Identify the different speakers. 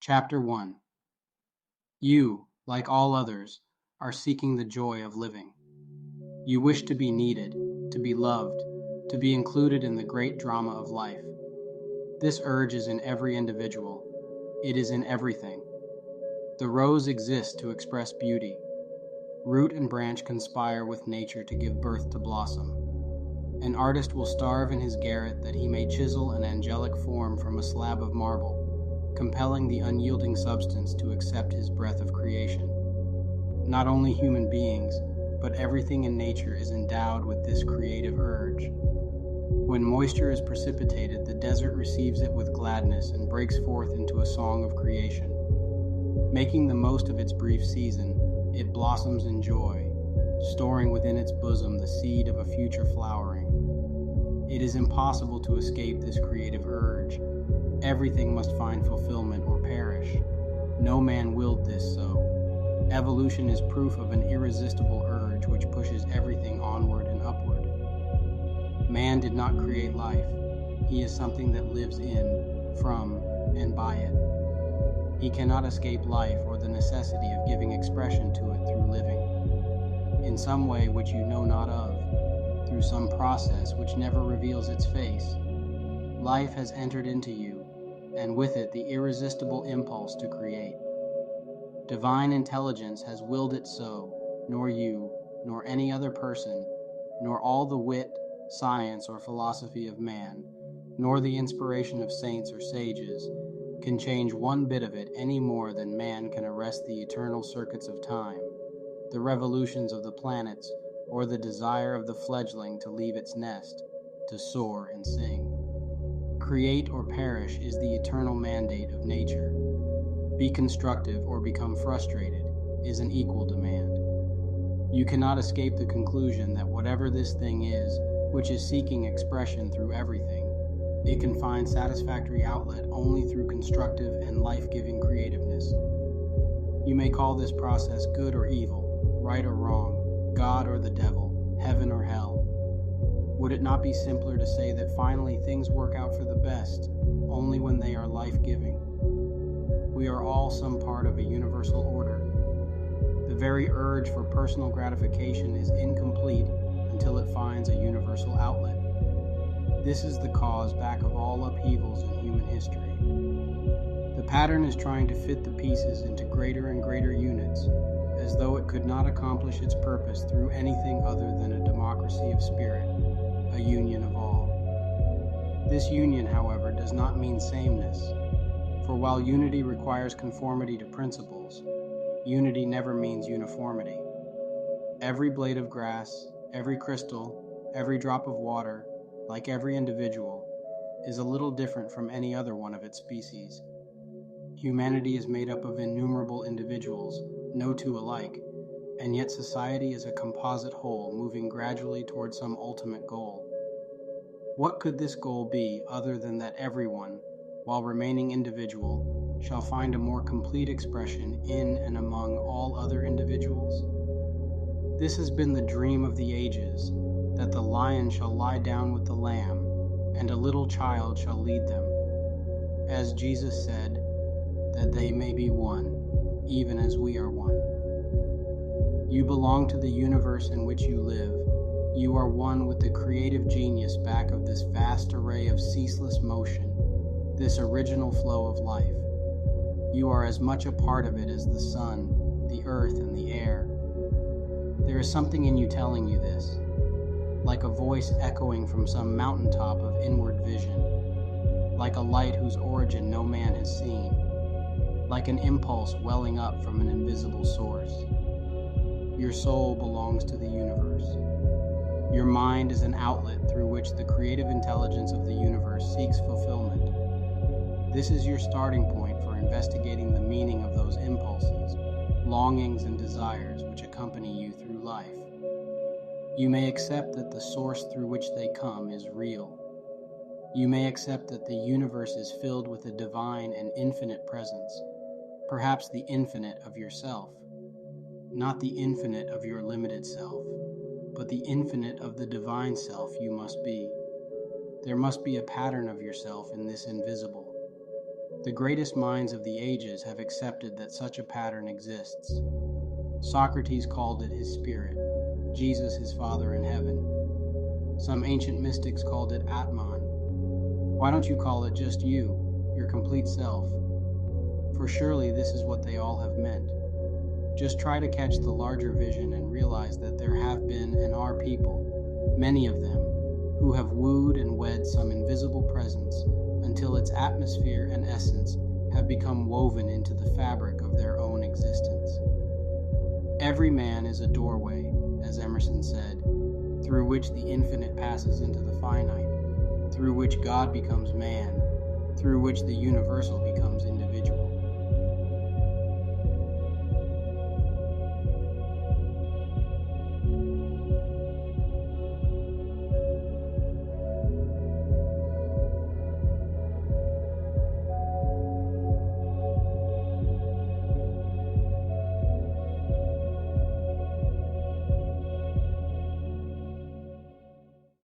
Speaker 1: Chapter 1. You, like all others, are seeking the joy of living. You wish to be needed, to be loved, to be included in the great drama of life. This urge is in every individual. It is in everything. The rose exists to express beauty. Root and branch conspire with nature to give birth to blossom. An artist will starve in his garret that he may chisel an angelic form from a slab of marble, compelling the unyielding substance to accept his breath of creation. Not only human beings, but everything in nature is endowed with this creative urge. When moisture is precipitated, the desert receives it with gladness and breaks forth into a song of creation. Making the most of its brief season, it blossoms in joy, storing within its bosom the seed of a future flowering. It is impossible to escape this creative urge. Everything must find fulfillment or perish. No man willed this so. Evolution is proof of an irresistible urge which pushes everything onward and upward. Man did not create life. He is something that lives in, from, and by it. He cannot escape life or the necessity of giving expression to it through living. In some way which you know not of, through some process which never reveals its face, life has entered into you, and with it the irresistible impulse to create. Divine intelligence has willed it so, nor you, nor any other person, nor all the wit, science, or philosophy of man, nor the inspiration of saints or sages, can change one bit of it any more than man can arrest the eternal circuits of time, the revolutions of the planets, or the desire of the fledgling to leave its nest, to soar and sing. Create or perish is the eternal mandate of nature. Be constructive or become frustrated is an equal demand. You cannot escape the conclusion that whatever this thing is, which is seeking expression through everything, it can find satisfactory outlet only through constructive and life-giving creativeness. You may call this process good or evil, right or wrong, God or the devil, heaven or hell. Would it not be simpler to say that finally things work out for the best only when they are life-giving? We are all some part of a universal order. The very urge for personal gratification is incomplete until it finds a universal outlet. This is the cause back of all upheavals in human history. The pattern is trying to fit the pieces into greater and greater units, as though it could not accomplish its purpose through anything other than a democracy of spirit, a union of all. This union, however, does not mean sameness, for while unity requires conformity to principles, unity never means uniformity. Every blade of grass, every crystal, every drop of water, like every individual, is a little different from any other one of its species. Humanity is made up of innumerable individuals, no two alike, and yet society is a composite whole moving gradually toward some ultimate goal. What could this goal be other than that everyone, while remaining individual, shall find a more complete expression in and among all other individuals? This has been the dream of the ages, that the lion shall lie down with the lamb, and a little child shall lead them. As Jesus said, that they may be one, even as we are one. You belong to the universe in which you live. You are one with the creative genius back of this vast array of ceaseless motion, this original flow of life. You are as much a part of it as the sun, the earth, and the air. There is something in you telling you this, like a voice echoing from some mountaintop of inward vision, like a light whose origin no man has seen, like an impulse welling up from an invisible source. Your soul belongs to the universe. Your mind is an outlet through which the creative intelligence of the universe seeks fulfillment. This is your starting point for investigating the meaning of those impulses, longings, and desires which accompany you through life. You may accept that the source through which they come is real. You may accept that the universe is filled with a divine and infinite presence, perhaps the infinite of yourself. Not the infinite of your limited self, but the infinite of the divine self you must be. There must be a pattern of yourself in this invisible. The greatest minds of the ages have accepted that such a pattern exists. Socrates called it his spirit, Jesus his Father in heaven. Some ancient mystics called it Atman. Why don't you call it just you, your complete self? For surely this is what they all have meant. Just try to catch the larger vision and realize that there have been and are people, many of them, who have wooed and wed some invisible presence until its atmosphere and essence have become woven into the fabric of their own existence. Every man is a doorway, as Emerson said, through which the infinite passes into the finite, through which God becomes man, through which the universal becomes individual.